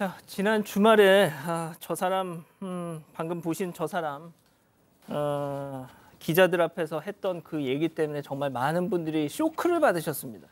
자, 지난 주말에 저 사람, 방금 보신 저 사람 기자들 앞에서 했던 그 얘기 때문에 정말 많은 분들이 쇼크를 받으셨습니다.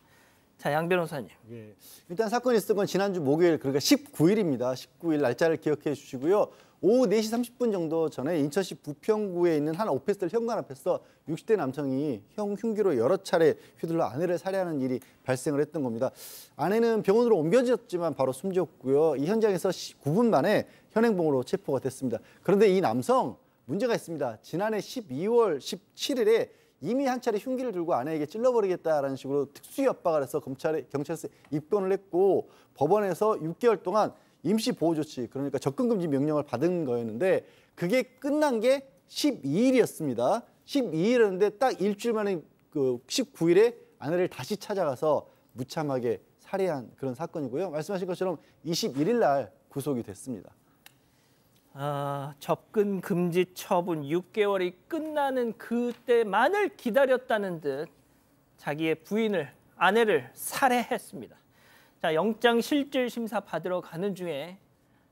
자, 양 변호사님. 예, 일단 사건이 있었던 건 지난주 목요일, 그러니까 19일입니다. 19일 날짜를 기억해 주시고요. 오후 4시 30분 정도 전에 인천시 부평구에 있는 한 오피스텔 현관 앞에서 60대 남성이 흉기로 여러 차례 휘둘러 아내를 살해하는 일이 발생을 했던 겁니다. 아내는 병원으로 옮겨졌지만 바로 숨졌고요. 이 현장에서 9분 만에 현행범으로 체포가 됐습니다. 그런데 이 남성 문제가 있습니다. 지난해 12월 17일에 이미 한 차례 흉기를 들고 아내에게 찔러버리겠다라는 식으로 특수 협박을 해서 경찰서에 입건을 했고 법원에서 6개월 동안 임시 보호 조치, 그러니까 접근 금지 명령을 받은 거였는데 그게 끝난 게 12일이었습니다. 12일이었는데 딱 일주일 만에 그 19일에 아내를 다시 찾아가서 무참하게 살해한 그런 사건이고요. 말씀하신 것처럼 21일 날 구속이 됐습니다. 접근 금지 처분 6개월이 끝나는 그때만을 기다렸다는 듯 자기의 부인을, 아내를 살해했습니다. 자, 영장 실질 심사 받으러 가는 중에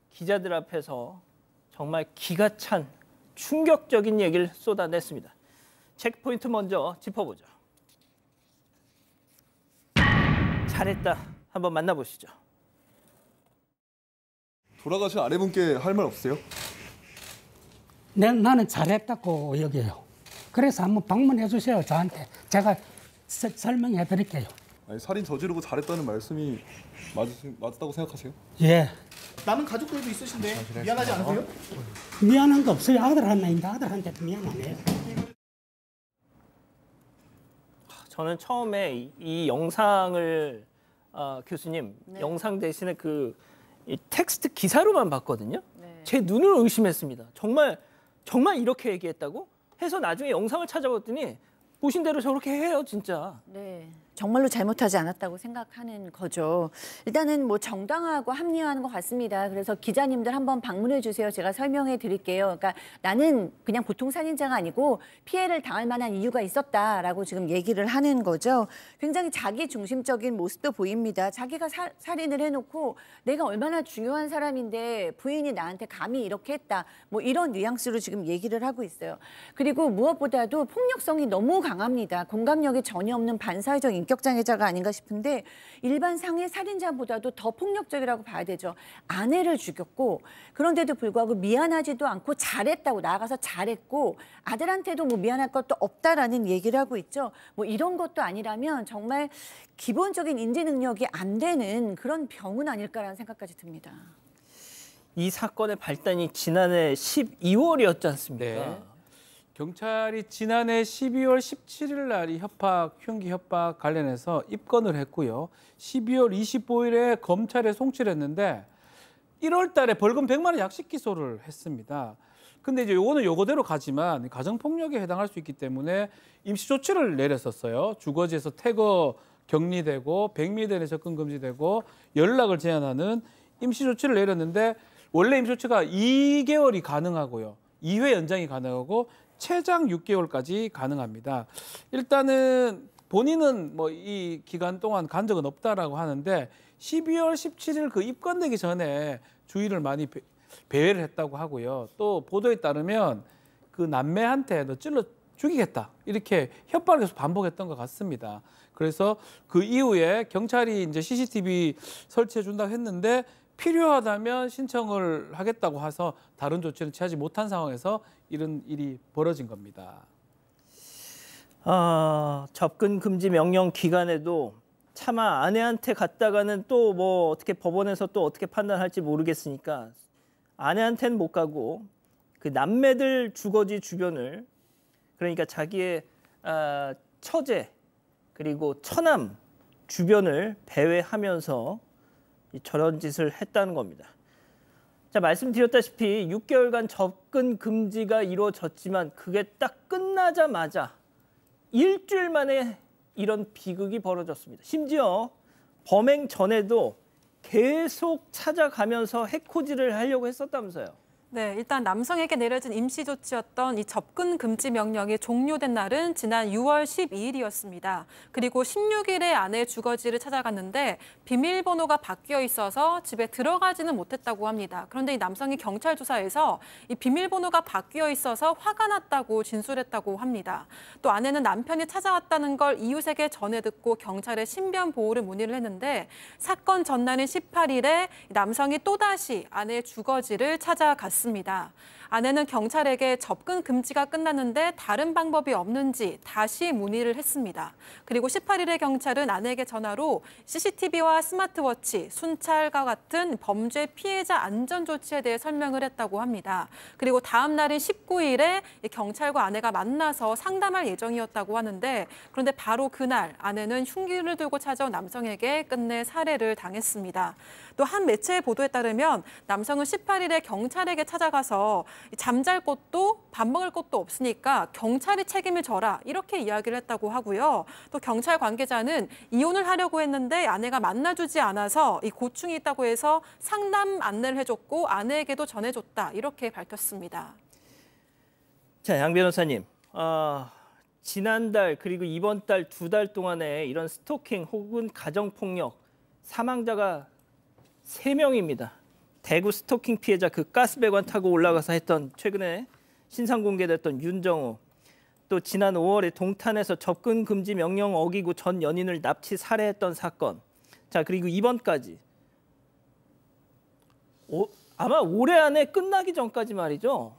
기자들 앞에서 정말 기가 찬 충격적인 얘기를 쏟아냈습니다. 체크포인트 먼저 짚어보죠. 잘했다. 한번 만나보시죠. 돌아가신 아내분께 할 말 없으세요? 나는 잘했다고 여겨요. 그래서 한번 방문해 주세요, 저한테. 제가 설명해 드릴게요. 아니, 살인 저지르고 잘했다는 말씀이 맞다고 생각하세요? 예. 남은 가족들도 있으신데 미안하지 않으세요? 미안한 거 없어요. 아들 하나 있는데 아들한테도 미안하네요. 저는 처음에 이 영상을 교수님, 네. 영상 대신에 이 텍스트 기사로만 봤거든요. 네. 제 눈을 의심했습니다. 정말 이렇게 얘기했다고? 해서 나중에 영상을 찾아봤더니 보신 대로 저렇게 해요, 진짜. 네, 정말로 잘못하지 않았다고 생각하는 거죠. 일단은 뭐 정당하고 합리화하는 것 같습니다. 그래서 기자님들 한번 방문해 주세요. 제가 설명해 드릴게요. 그러니까 나는 그냥 보통 살인자가 아니고 피해를 당할 만한 이유가 있었다라고 지금 얘기를 하는 거죠. 굉장히 자기 중심적인 모습도 보입니다. 자기가 살인을 해놓고 내가 얼마나 중요한 사람인데 부인이 나한테 감히 이렇게 했다. 뭐 이런 뉘앙스로 지금 얘기를 하고 있어요. 그리고 무엇보다도 폭력성이 너무 강합니다. 공감력이 전혀 없는 반사회적 인격장애자가 아닌가 싶은데 일반 상해 살인자보다도 더 폭력적이라고 봐야 되죠. 아내를 죽였고 그런데도 불구하고 미안하지도 않고 잘했다고 나아가서 잘했고 아들한테도 뭐 미안할 것도 없다라는 얘기를 하고 있죠. 뭐 이런 것도 아니라면 정말 기본적인 인지 능력이 안 되는 그런 병은 아닐까라는 생각까지 듭니다. 이 사건의 발단이 지난해 12월이었지 않습니까? 네. 경찰이 지난해 12월 17일 날 이 흉기 협박 관련해서 입건을 했고요. 12월 25일에 검찰에 송치했는데 1월 달에 벌금 100만 원 약식 기소를 했습니다. 근데 이제 요거는 요거대로 가지만 가정폭력에 해당할 수 있기 때문에 임시 조치를 내렸었어요. 주거지에서 태거 격리되고 백미대 내 접근 금지되고 연락을 제한하는 임시 조치를 내렸는데 원래 임시 조치가 2개월이 가능하고요. 2회 연장이 가능하고 최장 6개월까지 가능합니다. 일단은 본인은 뭐 이 기간 동안 간 적은 없다라고 하는데 12월 17일 그 입건되기 전에 주의를 많이 배회를 했다고 하고요. 또 보도에 따르면 그 남매한테 너 찔러 죽이겠다 이렇게 협박을 계속 반복했던 것 같습니다. 그래서 그 이후에 경찰이 이제 CCTV 설치해 준다고 했는데 필요하다면 신청을 하겠다고 해서 다른 조치는 취하지 못한 상황에서 이런 일이 벌어진 겁니다. 접근 금지 명령 기간에도 차마 아내한테 갔다가는 또 뭐 어떻게 법원에서 또 어떻게 판단할지 모르겠으니까 아내한테는 못 가고 그 남매들 주거지 주변을 그러니까 자기의 처제 그리고 처남 주변을 배회하면서 저런 짓을 했다는 겁니다. 자, 말씀드렸다시피 6개월간 접근 금지가 이루어졌지만 그게 딱 끝나자마자 일주일 만에 이런 비극이 벌어졌습니다. 심지어 범행 전에도 계속 찾아가면서 해코지를 하려고 했었다면서요. 네, 일단 남성에게 내려진 임시조치였던 이 접근 금지 명령이 종료된 날은 지난 6월 12일이었습니다. 그리고 16일에 아내의 주거지를 찾아갔는데 비밀번호가 바뀌어 있어서 집에 들어가지는 못했다고 합니다. 그런데 이 남성이 경찰 조사에서 이 비밀번호가 바뀌어 있어서 화가 났다고 진술했다고 합니다. 또 아내는 남편이 찾아왔다는 걸 이웃에게 전해 듣고 경찰에 신변 보호를 문의를 했는데 사건 전날인 18일에 남성이 또다시 아내의 주거지를 찾아갔습니다. 아내는 경찰에게 접근 금지가 끝났는데 다른 방법이 없는지 다시 문의를 했습니다. 그리고 18일에 경찰은 아내에게 전화로 CCTV와 스마트워치, 순찰과 같은 범죄 피해자 안전 조치에 대해 설명을 했다고 합니다. 그리고 다음 날인 19일에 경찰과 아내가 만나서 상담할 예정이었다고 하는데 그런데 바로 그날 아내는 흉기를 들고 찾아온 남성에게 끝내 살해를 당했습니다. 또 한 매체의 보도에 따르면 남성은 18일에 경찰에게 찾아가서 잠잘 곳도 밥 먹을 곳도 없으니까 경찰이 책임을 져라 이렇게 이야기를 했다고 하고요. 또 경찰 관계자는 이혼을 하려고 했는데 아내가 만나주지 않아서 이 고충이 있다고 해서 상담 안내를 해줬고 아내에게도 전해줬다 이렇게 밝혔습니다. 자, 양 변호사님, 지난달 그리고 이번 달 2달 동안에 이런 스토킹 혹은 가정폭력 사망자가 3명입니다. 대구 스토킹 피해자 그 가스배관 타고 올라가서 했던 최근에 신상 공개됐던 윤정호, 또 지난 5월에 동탄에서 접근 금지 명령 어기고 전 연인을 납치 살해했던 사건. 자, 그리고 이번까지 아마 올해 안에 끝나기 전까지 말이죠.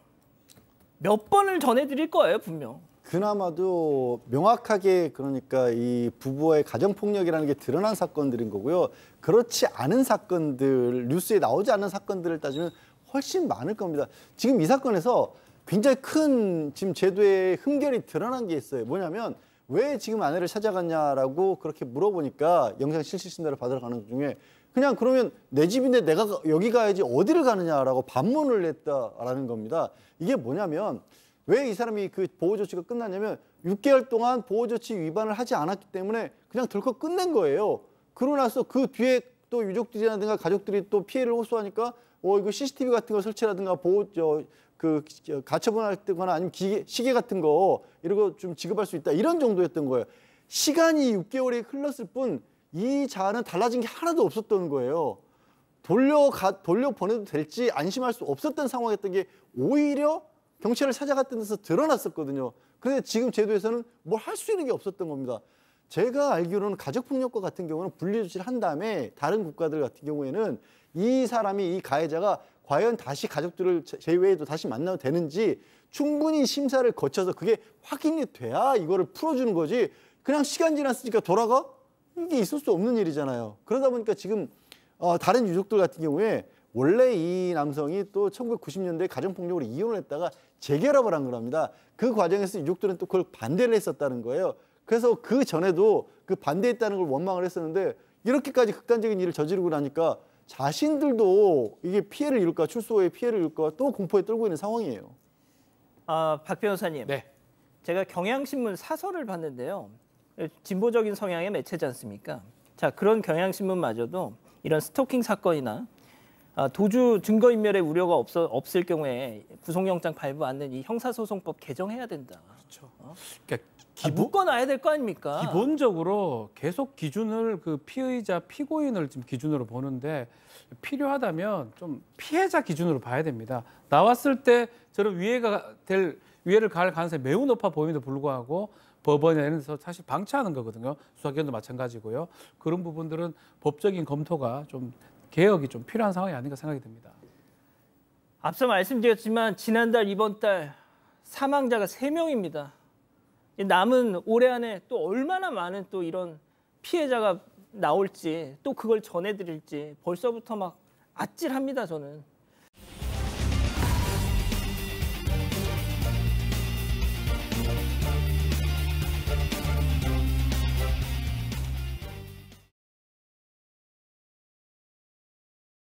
몇 번을 전해드릴 거예요, 분명. 그나마도 명확하게 그러니까 이 부부와의 가정폭력이라는 게 드러난 사건들인 거고요. 그렇지 않은 사건들, 뉴스에 나오지 않는 사건들을 따지면 훨씬 많을 겁니다. 지금 이 사건에서 굉장히 큰 지금 제도의 흠결이 드러난 게 있어요. 뭐냐면 왜 지금 아내를 찾아갔냐라고 그렇게 물어보니까 영상 실시신고를 받으러 가는 중에 그냥 그러면 내 집인데 내가 여기 가야지 어디를 가느냐라고 반문을 했다라는 겁니다. 이게 뭐냐면 왜 이 사람이 그 보호조치가 끝났냐면 6개월 동안 보호조치 위반을 하지 않았기 때문에 그냥 덜컥 끝낸 거예요. 그러고 나서 그 뒤에 또 유족들이라든가 가족들이 또 피해를 호소하니까 이거 CCTV 같은 거 설치라든가 가처분할 때거나 아니면 시계 같은 거 이런 거 좀 지급할 수 있다 이런 정도였던 거예요. 시간이 6개월이 흘렀을 뿐 이 자아는 달라진 게 하나도 없었던 거예요. 돌려보내도 될지 안심할 수 없었던 상황이었던 게 오히려 경찰을 찾아갔던 데서 드러났었거든요. 그런데 지금 제도에서는 뭘 할 수 있는 게 없었던 겁니다. 제가 알기로는 가족폭력과 같은 경우는 분리조치를 한 다음에 다른 국가들 같은 경우에는 이 사람이 이 가해자가 과연 다시 가족들을 제외해도 다시 만나도 되는지 충분히 심사를 거쳐서 그게 확인이 돼야 이거를 풀어주는 거지 그냥 시간 지났으니까 돌아가? 이게 있을 수 없는 일이잖아요. 그러다 보니까 지금 다른 유족들 같은 경우에 원래 이 남성이 또 1990년대에 가정폭력으로 이혼을 했다가 재결합을 한 겁니다. 그 과정에서 유족들은 또 그걸 반대를 했었다는 거예요. 그래서 그 전에도 그 반대했다는 걸 원망을 했었는데 이렇게까지 극단적인 일을 저지르고 나니까 자신들도 이게 피해를 입을까 출소에 피해를 입을까 또 공포에 떨고 있는 상황이에요. 박 변호사님, 네. 제가 경향신문 사설을 봤는데요. 진보적인 성향의 매체지 않습니까? 자, 그런 경향신문마저도 이런 스토킹 사건이나 도주 증거인멸의 우려가 없을 경우에 구속영장 발부 않는 이 형사소송법 개정해야 된다. 그렇죠. 그러니까 묶어놔야 될 거 아닙니까? 기본적으로 계속 기준을 그 피의자, 피고인을 지금 기준으로 보는데 필요하다면 좀 피해자 기준으로 봐야 됩니다. 나왔을 때 저런 위해를 가할 가능성이 매우 높아 보임에도 불구하고 법원에 이런 데서 사실 방치하는 거거든요. 수사기관도 마찬가지고요. 그런 부분들은 법적인 검토가 좀 개혁이 좀 필요한 상황이 아닌가 생각이 듭니다. 앞서 말씀드렸지만 지난달, 이번 달 사망자가 3명입니다. 남은 올해 안에 또 얼마나 많은 또 이런 피해자가 나올지 또 그걸 전해드릴지 벌써부터 막 아찔합니다, 저는.